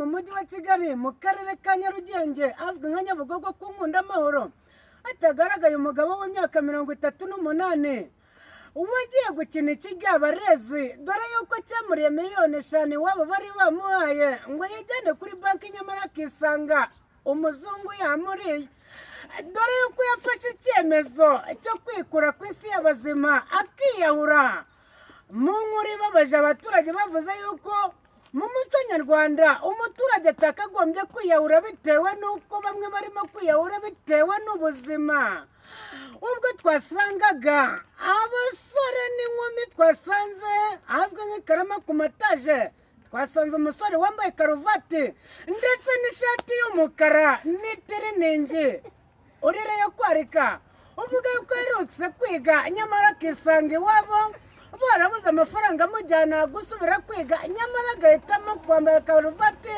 mu mujyi wa Kigali mu karere ka Nyarugenge azwi nka Nyabugogo ku Nkundamahoro atagaragaye umugabo w'imyaka 38 uwagiye gukina ikigabarezi dore yuko cyamuriye miliyoni 5 wabo bari bamuhaye ngo yijyane kuri banki nyamara kisanga umuzungu yamuriye dore yuko yafashe icyemezo cyo kwikura ku isi y'abazima akiyahura mu nkuru babaje abaturage bavuze yuko mu muco nyarwanda umuturage atakagombye kwiyahura bitewe nuko bamwe barimo kwiyahura bitewe n'ubuzima ubwo twasangaga abasore n'inkumi twasanze azwi nk'ikarama ku mataje twasanze umusore wambaye karuvati ndetse n'ishati y'umukara n'itiriningi urire yo kwarika uvuga yuko yerutse kwiga nyamara akisanga iwabo barabuze amafaranga amujyana gusubira kwiga nyamara agahitamo kwambara karuvati